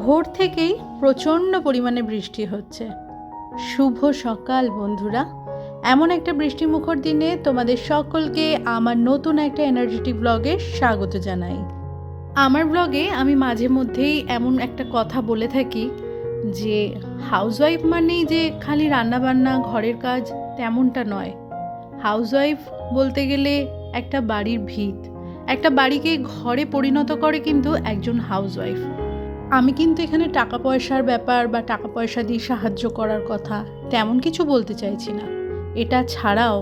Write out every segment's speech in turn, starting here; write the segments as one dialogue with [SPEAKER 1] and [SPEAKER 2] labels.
[SPEAKER 1] ভোর থেকেই প্রচণ্ড পরিমাণে বৃষ্টি হচ্ছে। শুভ সকাল বন্ধুরা, এমন একটা বৃষ্টিমুখর দিনে তোমাদের সকলকে আমার নতুন একটা এনার্জেটিক ব্লগে স্বাগত জানাই। আমার ব্লগে আমি মাঝে মধ্যেই এমন একটা কথা বলে থাকি যে হাউসওয়াইফ মানেই যে খালি রান্নাবান্না ঘরের কাজ তেমনটা নয়। হাউসওয়াইফ বলতে গেলে একটা বাড়ির ভিত, একটা বাড়িকে ঘরে পরিণত করে কিন্তু একজন হাউসওয়াইফ। আমি কিন্তু এখানে টাকা পয়সার ব্যাপার বা টাকা পয়সা দিয়ে সাহায্য করার কথা তেমন কিছু বলতে চাইছি না। এটা ছাড়াও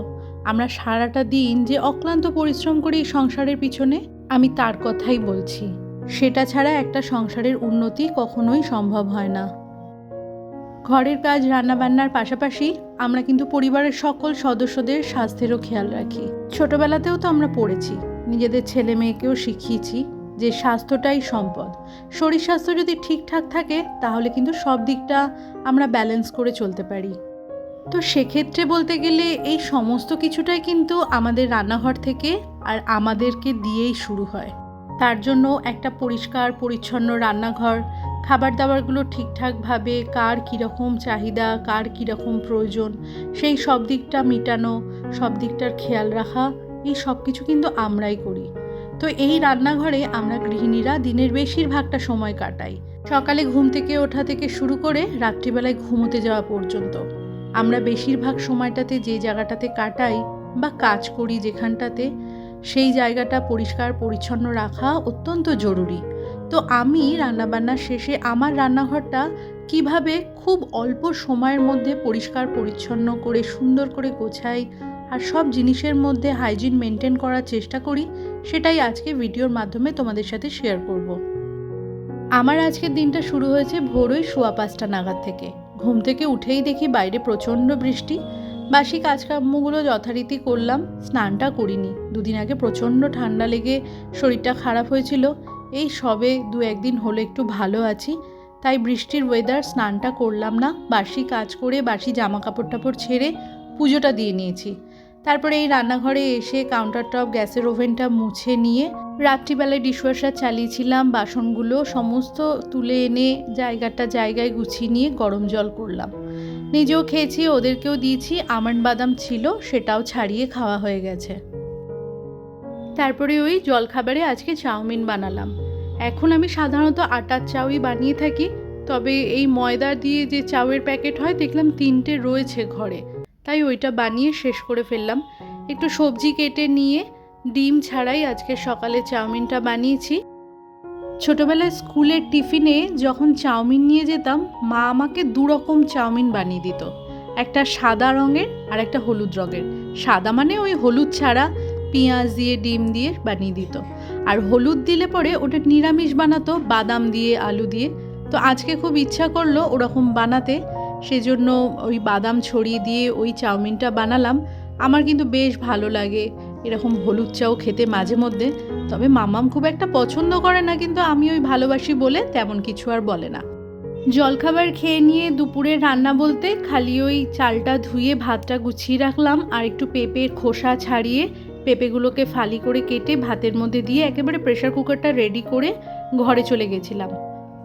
[SPEAKER 1] আমরা সারাটা দিন যে অক্লান্ত পরিশ্রম করি এই সংসারের পিছনে, আমি তার কথাই বলছি। সেটা ছাড়া একটা সংসারের উন্নতি কখনোই সম্ভব হয় না। ঘরের কাজ রান্নাবান্নার পাশাপাশি আমরা কিন্তু পরিবারের সকল সদস্যদের স্বাস্থ্যেরও খেয়াল রাখি। ছোটবেলাতেও তো আমরা পড়েছি, নিজেদের ছেলে মেয়েকেও শিখিয়েছি যে স্বাস্থ্যটাই সম্পদ। শরীর স্বাস্থ্য যদি ঠিকঠাক থাকে তাহলে কিন্তু সব দিকটা আমরা ব্যালেন্স করে চলতে পারি। তো সেক্ষেত্রে বলতে গেলে এই সমস্ত কিছুটাই কিন্তু আমাদের রান্নাঘর থেকে আর আমাদেরকে দিয়েই শুরু হয়। তার জন্য একটা পরিষ্কার পরিচ্ছন্ন রান্নাঘর, খাবার দাবারগুলো ঠিকঠাকভাবে কার কীরকম চাহিদা, কার কীরকম প্রয়োজন, সেই সব দিকটা মেটানো, সব দিকটার খেয়াল রাখা, এই সব কিছু কিন্তু আমরাই করি। তো এই রান্নাঘরে আমরা গৃহিণীরা দিনের বেশিরভাগটা সময় কাটাই। সকালে ঘুম থেকে ওঠা থেকে শুরু করে রাত্রিবেলায় ঘুমোতে যাওয়া পর্যন্ত আমরা বেশিরভাগ সময়টাতে যে জায়গাটাতে কাটাই বা কাজ করি যেখানটাতে, সেই জায়গাটা পরিষ্কার পরিচ্ছন্ন রাখা অত্যন্ত জরুরি। তো আমি রান্নাবান্নার শেষে আমার রান্নাঘরটা কিভাবে খুব অল্প সময়ের মধ্যে পরিষ্কার পরিচ্ছন্ন করে সুন্দর করে গোছাই আর সব জিনিসের মধ্যে হাইজিন মেনটেন করার চেষ্টা করি, সেটাই আজকে ভিডিওর মাধ্যমে তোমাদের সাথে শেয়ার করব। আমার আজকের দিনটা শুরু হয়েছে ভোর 5:15 নাগাদ থেকে। ঘুম থেকে উঠেই দেখি বাইরে প্রচণ্ড বৃষ্টি। বাসি কাজকর্মগুলো যথারীতি করলাম, স্নানটা করিনি। দুদিন আগে প্রচণ্ড ঠান্ডা লেগে শরীরটা খারাপ হয়েছিল। এই সবে 2-1 দিন হলো একটু ভালো আছি, তাই বৃষ্টির ওয়েদার স্নানটা করলাম না। বাসি কাজ করে বাসি জামা কাপড় টাপড় ছেড়ে পুজোটা দিয়ে নিয়েছি। তারপরে এই রান্নাঘরে এসে কাউন্টার টপ, গ্যাসের ওভেনটা মুছে নিয়ে রাত্রিবেলায় ডিশওয়াশার চালিয়েছিলাম। বাসনগুলো সমস্ত তুলে এনে জায়গায় গুছিয়ে নিয়ে গরম জল করলাম। নিজেও খেয়েছি, ওদেরকেও দিয়েছি। আমন্ড বাদাম ছিল, সেটাও ছাড়িয়ে খাওয়া হয়ে গেছে। তারপরে ওই জলখাবারে আজকে চাউমিন বানালাম। এখন আমি সাধারণত আটার চাউই বানিয়ে থাকি, তবে এই ময়দা দিয়ে যে চাউয়ের প্যাকেট হয় দেখলাম 3টে রয়েছে ঘরে, তাই ওইটা বানিয়ে শেষ করে ফেললাম। একটু সবজি কেটে নিয়ে ডিম ছাড়াই আজকে সকালে চাউমিনটা বানিয়েছি। ছোটোবেলায় স্কুলের টিফিনে যখন চাউমিন নিয়ে যেতাম, মা আমাকে 2 রকম চাউমিন বানিয়ে দিত, একটা সাদা রঙের আর একটা হলুদ রঙের। সাদা মানে ওই হলুদ ছাড়া পেঁয়াজ দিয়ে ডিম দিয়ে বানিয়ে দিত, আর হলুদ দিলে পরে ওটা নিরামিষ বানাতো, বাদাম দিয়ে আলু দিয়ে। তো আজকে খুব ইচ্ছা করলো ওরকম বানাতে, সেজন্য ওই বাদাম ছড়িয়ে দিয়ে ওই চাউমিনটা বানালাম। আমার কিন্তু বেশ ভালো লাগে এরকম হলুদ চাও খেতে মাঝে মধ্যে, তবে মামাম খুব একটা পছন্দ করে না, কিন্তু আমি ওই ভালোবাসি বলে তেমন কিছু আর বলে না। জলখাবার খেয়ে নিয়ে দুপুরের রান্না বলতে খালি ওই চালটা ধুয়ে ভাতটা গুছিয়ে রাখলাম, আর একটু পেঁপের খোসা ছাড়িয়ে পেঁপেগুলোকে ফালি করে কেটে ভাতের মধ্যে দিয়ে একেবারে প্রেশার কুকারটা রেডি করে ঘরে চলে গেছিলাম।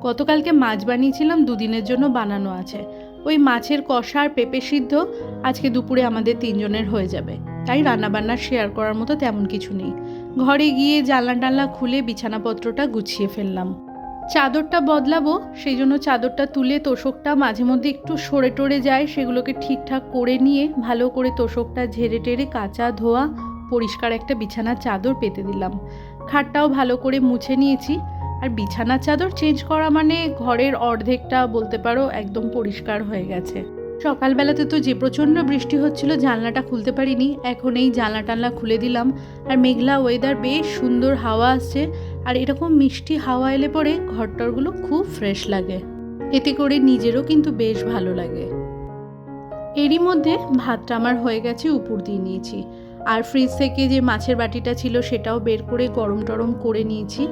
[SPEAKER 1] গতকালকে মাছ বানিয়েছিলাম, 2 দিনের জন্য বানানো আছে। ওই মাছের কষা আর পেঁপে সিদ্ধ আজকে দুপুরে আমাদের 3 জনের হয়ে যাবে, তাই রান্নাবান্না শেয়ার করার মতো তেমন কিছু নেই। ঘরে গিয়ে জানলা টানলা খুলে বিছানাপত্রটা গুছিয়ে ফেললাম। চাদরটা বদলাবো, সেই জন্য চাদরটা তুলে তোষকটা মাঝে মধ্যে একটু সরে টরে যায়, সেগুলোকে ঠিকঠাক করে নিয়ে ভালো করে তোষকটা ঝেড়ে টেরে কাচা ধোয়া পরিষ্কার একটা বিছানার চাদর পেতে দিলাম। খাটটাও ভালো করে মুছে নিয়েছি। আর বিছানার চাদর চেঞ্জ করা মানে ঘরের অর্ধেকটা বলতে পারো একদম পরিষ্কার হয়ে গেছে। সকালবেলাতে তো যে প্রচণ্ড বৃষ্টি হচ্ছিল, জানলাটা খুলতে পারিনি, এখন এই জানলা টানলা খুলে দিলাম। আর মেঘলা ওয়েদার, বেশ সুন্দর হাওয়া আসছে, আর এরকম মিষ্টি হাওয়া এলে পরে ঘরটরগুলো খুব ফ্রেশ লাগে, এতে করে নিজেরও কিন্তু বেশ ভালো লাগে। এরই মধ্যে ভাতটা আমার হয়ে গেছে, উপর দিয়ে নিয়েছি। আর ফ্রিজ থেকে যে মাছের বাটিটা ছিল সেটাও বের করে গরম টরম করে নিয়েছি।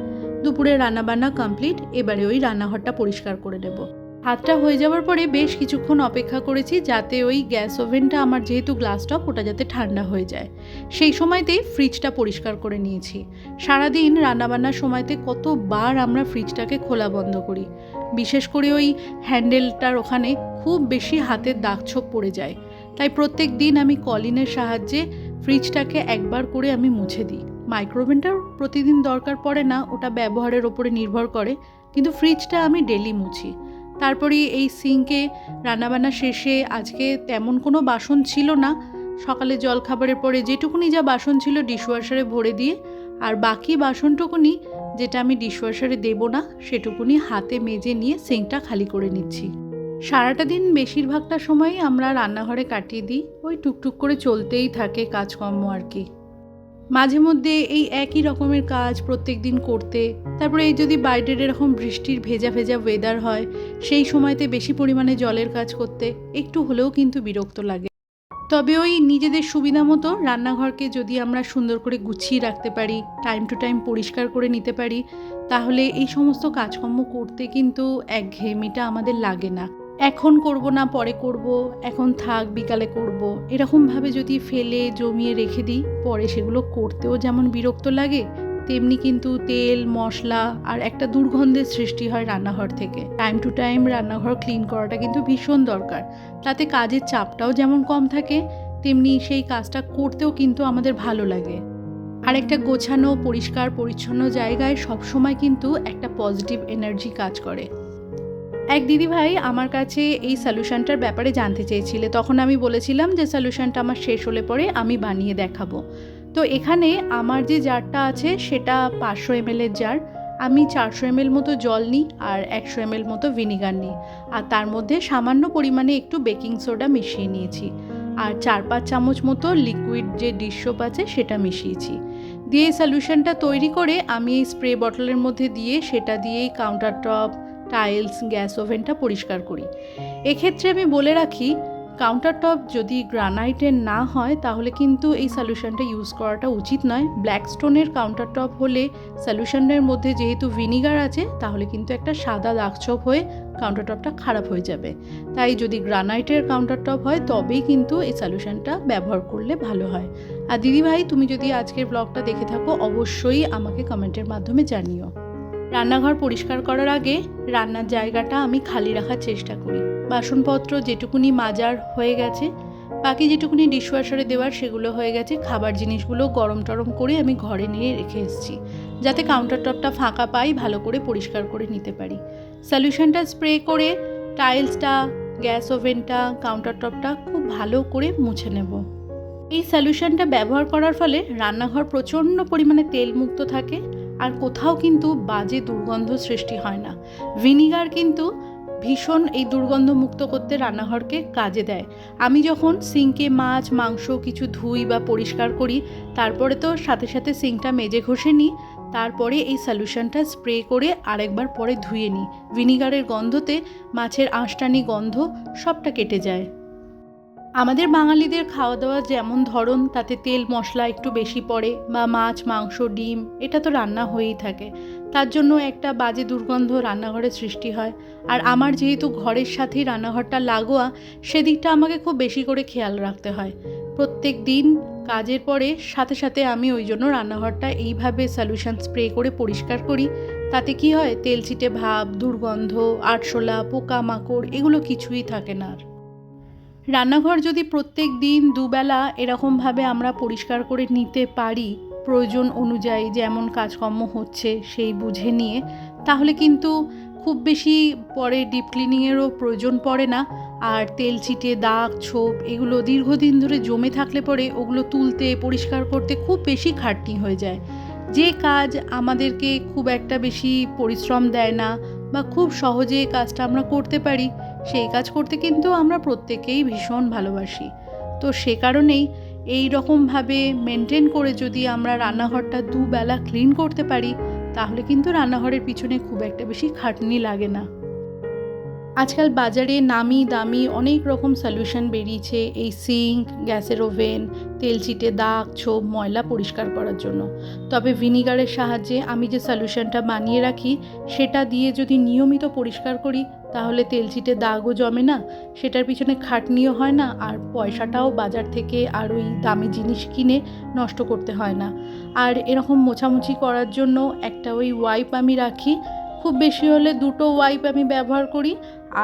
[SPEAKER 1] দুপুরে রান্নাবান্না কমপ্লিট, এবারে ওই রান্নাঘরটা পরিষ্কার করে নেব। ভাতটা হয়ে যাওয়ার পরে বেশ কিছুক্ষণ অপেক্ষা করেছি, যাতে ওই গ্যাস ওভেনটা আমার যেহেতু গ্লাস টপ, ওটা যাতে ঠান্ডা হয়ে যায়। সেই সময়তেই ফ্রিজটা পরিষ্কার করে নিয়েছি। সারাদিন রান্নাবান্নার সময়তে কতবার আমরা ফ্রিজটাকে খোলা বন্ধ করি, বিশেষ করে ওই হ্যান্ডেলটার ওখানে খুব বেশি হাতের দাগ ছোপ পড়ে যায়। তাই প্রত্যেক দিন আমি কলিনের সাহায্যে ফ্রিজটাকে একবার করে আমি মুছে দিই। মাইক্রোওভেনটার প্রতিদিন দরকার পড়ে না, ওটা ব্যবহারের ওপরে নির্ভর করে, কিন্তু ফ্রিজটা আমি ডেলি মুছি। তারপরে এই সিঙ্কে রান্নাবান্না শেষে আজকে তেমন কোনো বাসন ছিল না, সকালে জলখাবারের পরে যেটুকুনি যা বাসন ছিল ডিশওয়াশারে ভরে দিয়ে, আর বাকি বাসনটুকুনি যেটা আমি ডিশওয়াশারে দেবো না সেটুকুনি হাতে মেজে নিয়ে সিঙ্কটা খালি করে নিচ্ছি। সারাটা দিন বেশিরভাগটা সময়ই আমরা রান্নাঘরে কাটিয়ে দিই, ওই টুকটুক করে চলতেই থাকে কাজকর্ম আর কি। মাঝে মধ্যে এই একই রকমের কাজ প্রত্যেক দিন করতে, তারপরে এই যদি বাইরের এরকম বৃষ্টির ভেজা ভেজা ওয়েদার হয় সেই সময়তে বেশি পরিমাণে জলের কাজ করতে একটু হলেও কিন্তু বিরক্ত লাগে। তবে ওই নিজেদের সুবিধা মতো রান্নাঘরকে যদি আমরা সুন্দর করে গুছিয়ে রাখতে পারি, টাইম টু টাইম পরিষ্কার করে নিতে পারি, তাহলে এই সমস্ত কাজকর্ম করতে কিন্তু একঘেয়েমিটা আমাদের লাগে না। এখন করব না পরে করব, এখন থাক বিকালে করব, এরকমভাবে যদি ফেলে জমিয়ে রেখে দিই পরে সেগুলো করতেও যেমন বিরক্ত লাগে, তেমনি কিন্তু তেল মশলা আর একটা দুর্গন্ধের সৃষ্টি হয় রান্নাঘর থেকে। টাইম টু টাইম রান্নাঘর ক্লিন করাটা কিন্তু ভীষণ দরকার, তাতে কাজের চাপটাও যেমন কম থাকে, তেমনি সেই কাজটা করতেও কিন্তু আমাদের ভালো লাগে। আর একটা গোছানো পরিষ্কার পরিচ্ছন্ন জায়গায় সবসময় কিন্তু একটা পজিটিভ এনার্জি কাজ করে। এক দিদিভাই আমার কাছে এই সলিউশনটার ব্যাপারে জানতে চেয়েছিলে, তখন আমি বলেছিলাম যে সলিউশনটা আমার শেষ হলে পরে আমি বানিয়ে দেখাবো। তো এখানে আমার যে জারটা আছে সেটা 500 ml জার, আমি 400 ml মতো জল নিই আর 100 ml মতো ভিনিগার নিই, আর তার মধ্যে সামান্য পরিমাণে একটু বেকিং সোডা মিশিয়ে নিয়েছি, আর 4-5 চামচ মতো লিকুইড যে ডিশ সোপ আছে সেটা মিশিয়েছি। দিয়ে এই সলিউশনটা তৈরি করে আমি এই স্প্রে বটলের মধ্যে দিয়ে সেটা দিয়েই কাউন্টার টপ, টাইলস, গ্যাস ওভেনটা পরিষ্কার করি। এক্ষেত্রে আমি বলে রাখি, কাউন্টার টপ যদি গ্রানাইটের না হয় তাহলে কিন্তু এই সলিউশনটা ইউজ করাটা উচিত নয়। ব্ল্যাক স্টোনের কাউন্টার টপ হলে সলিউশনের মধ্যে যেহেতু ভিনিগার আছে তাহলে কিন্তু একটা সাদা দাগছোপ হয়ে কাউন্টার টপটা খারাপ হয়ে যাবে। তাই যদি গ্রানাইটের কাউন্টার টপ হয় তবেই কিন্তু এই সলিউশনটা ব্যবহার করলে ভালো হয়। আর দিদিভাই, তুমি যদি আজকের ব্লগটা দেখে থাকো অবশ্যই আমাকে কমেন্টের মাধ্যমে জানিও। রান্নাঘর পরিষ্কার করার আগে রান্নার জায়গাটা আমি খালি রাখার চেষ্টা করি। বাসনপত্র যেটুকুনি মাজার হয়ে গেছে, বাকি যেটুকুনি ডিশওয়াশারে দেওয়ার সেগুলো হয়ে গেছে। খাবার জিনিসগুলো গরম টরম করে আমি ঘরে নিয়ে রেখে এসেছি, যাতে কাউন্টার টপটা ফাঁকা পাই, ভালো করে পরিষ্কার করে নিতে পারি। সলিউশনটা স্প্রে করে টাইলসটা, গ্যাস ওভেনটা, কাউন্টার টপটা খুব ভালো করে মুছে নেব। এই সলিউশনটা ব্যবহার করার ফলে রান্নাঘর প্রচণ্ড পরিমাণে তেলমুক্ত থাকে, আর কোথাও কিন্তু বাজে দুর্গন্ধ সৃষ্টি হয় না। ভিনিগার কিন্তু ভীষণ এই দুর্গন্ধ মুক্ত করতে রান্নাঘরকে কাজে দেয়। আমি যখন সিঙ্কে মাছ মাংস কিছু ধুই বা পরিষ্কার করি, তারপরে তো সাথে সাথে সিঙ্কটা মেজে ঘষে নিই, তারপরে এই সলিউশনটা স্প্রে করে আরেকবার পরে ধুয়ে নিই। ভিনিগারের গন্ধতে মাছের আঁশটানি গন্ধ সবটা কেটে যায়। আমাদের বাঙালিদের খাওয়া দাওয়া যেমন ধরন, তাতে তেল মশলা একটু বেশি পড়ে, বা মাছ মাংস ডিম এটা তো রান্না হয়েই থাকে, তার জন্য একটা বাজে দুর্গন্ধ রান্নাঘরে সৃষ্টি হয়। আর আমার যেহেতু ঘরের সাথেই রান্নাঘরটা লাগোয়া, সেদিকটা আমাকে খুব বেশি করে খেয়াল রাখতে হয়। প্রত্যেক দিন কাজের পরে সাথে সাথে আমি ওই জন্য রান্নাঘরটা এইভাবে সলিউশন স্প্রে করে পরিষ্কার করি। তাতে কি হয়, তেল ছিটে ভাব, দুর্গন্ধ, আরশোলা, পোকামাকড় এগুলো কিছুই থাকে না। আর রান্নাঘর যদি প্রত্যেক দিন দুবেলা এরকমভাবে আমরা পরিষ্কার করে নিতে পারি, প্রয়োজন অনুযায়ী যেমন কাজকর্ম হচ্ছে সেই বুঝে নিয়ে, তাহলে কিন্তু খুব বেশি পরে ডিপ ক্লিনিংয়েরও প্রয়োজন পড়ে না। আর তেল ছিটে দাগ ছোপ এগুলো দীর্ঘদিন ধরে জমে থাকলে পরে ওগুলো তুলতে পরিষ্কার করতে খুব বেশি খাটনি হয়ে যায়। যে কাজ আমাদেরকে খুব একটা বেশি পরিশ্রম দেয় না বা খুব সহজে কাজটা আমরা করতে পারি, সেই কাজ করতে কিন্তু আমরা প্রত্যেকেই ভীষণ ভালোবাসি। তো সে কারণেই এই রকমভাবে মেনটেন করে যদি আমরা রান্নাঘরটা দুবেলা ক্লিন করতে পারি, তাহলে কিন্তু রান্নাঘরের পিছনে খুব একটা বেশি খাটনি লাগে না। আজকাল বাজারে নামি দামি অনেক রকম সলিউশন বেরিয়েছে এই সিঙ্ক, গ্যাসের ওভেন, তেল ছিটে দাগ ছোপ ময়লা পরিষ্কার করার জন্য। তবে ভিনিগারের সাহায্যে আমি যে সলিউশনটা বানিয়ে রাখি সেটা দিয়ে যদি নিয়মিত পরিষ্কার করি, তাহলে তেল ছিটে দাগও জমে না, সেটার পিছনে খাটনিও হয় না, আর পয়সাটাও বাজার থেকে আর ওই দামি জিনিস কিনে নষ্ট করতে হয় না। আর এরকম মোছামুছি করার জন্য একটা ওই ওয়াইপ আমি রাখি, খুব বেশি হলে 2টো ওয়াইপ আমি ব্যবহার করি,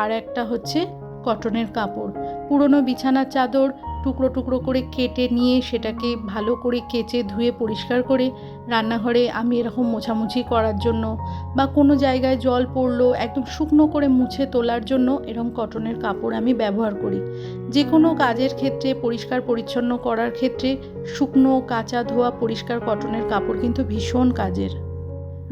[SPEAKER 1] আর একটা হচ্ছে কটনের কাপড়। পুরনো বিছানার চাদর টুকরো টুকরো করে কেটে নিয়ে সেটাকে ভালো করে কেচে ধুয়ে পরিষ্কার করে রান্নাঘরে আমি এরকম মোছামুছি করার জন্য, বা কোনো জায়গায় জল পড়লো একদম শুকনো করে মুছে তোলার জন্য এরকম কটনের কাপড় আমি ব্যবহার করি। যে কোনো কাজের ক্ষেত্রে, পরিষ্কার পরিচ্ছন্ন করার ক্ষেত্রে শুকনো, কাঁচা, ধোয়া পরিষ্কার কটনের কাপড় কিন্তু ভীষণ কাজের।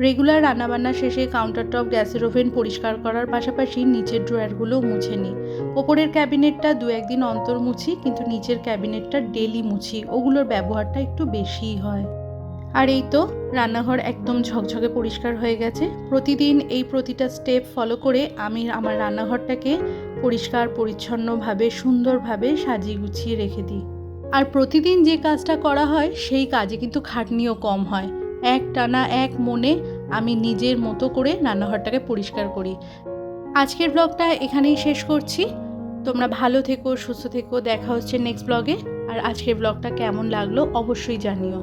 [SPEAKER 1] রেগুলার রান্নাবান্না শেষে কাউন্টার টপ, গ্যাসের ওভেন পরিষ্কার করার পাশাপাশি নিচের ড্রয়ারগুলোও মুছে নিই। ওপরের ক্যাবিনেটটা 2-1 দিন অন্তর মুছি, কিন্তু নিচের ক্যাবিনেটটা ডেলি মুছি, ওগুলোর ব্যবহারটা একটু বেশিই হয়। আর এই তো রান্নাঘর একদম ঝকঝকে পরিষ্কার হয়ে গেছে। প্রতিদিন এই প্রতিটা স্টেপ ফলো করে আমি আমার রান্নাঘরটাকে পরিষ্কার পরিচ্ছন্নভাবে সুন্দরভাবে সাজিয়ে গুছিয়ে রেখে দিই। আর প্রতিদিন যে কাজটা করা হয় সেই কাজে কিন্তু খাটনিও কম হয়। একটানা এক মনে আমি নিজের মতো করে রান্নাঘরটাকে পরিষ্কার করি। আজকের ব্লগটা এখানেই শেষ করছি। তোমরা ভালো থেকো, সুস্থ থেকো। দেখা হচ্ছে নেক্সট ব্লগে। আর আজকের ব্লগটা কেমন লাগলো অবশ্যই জানিও।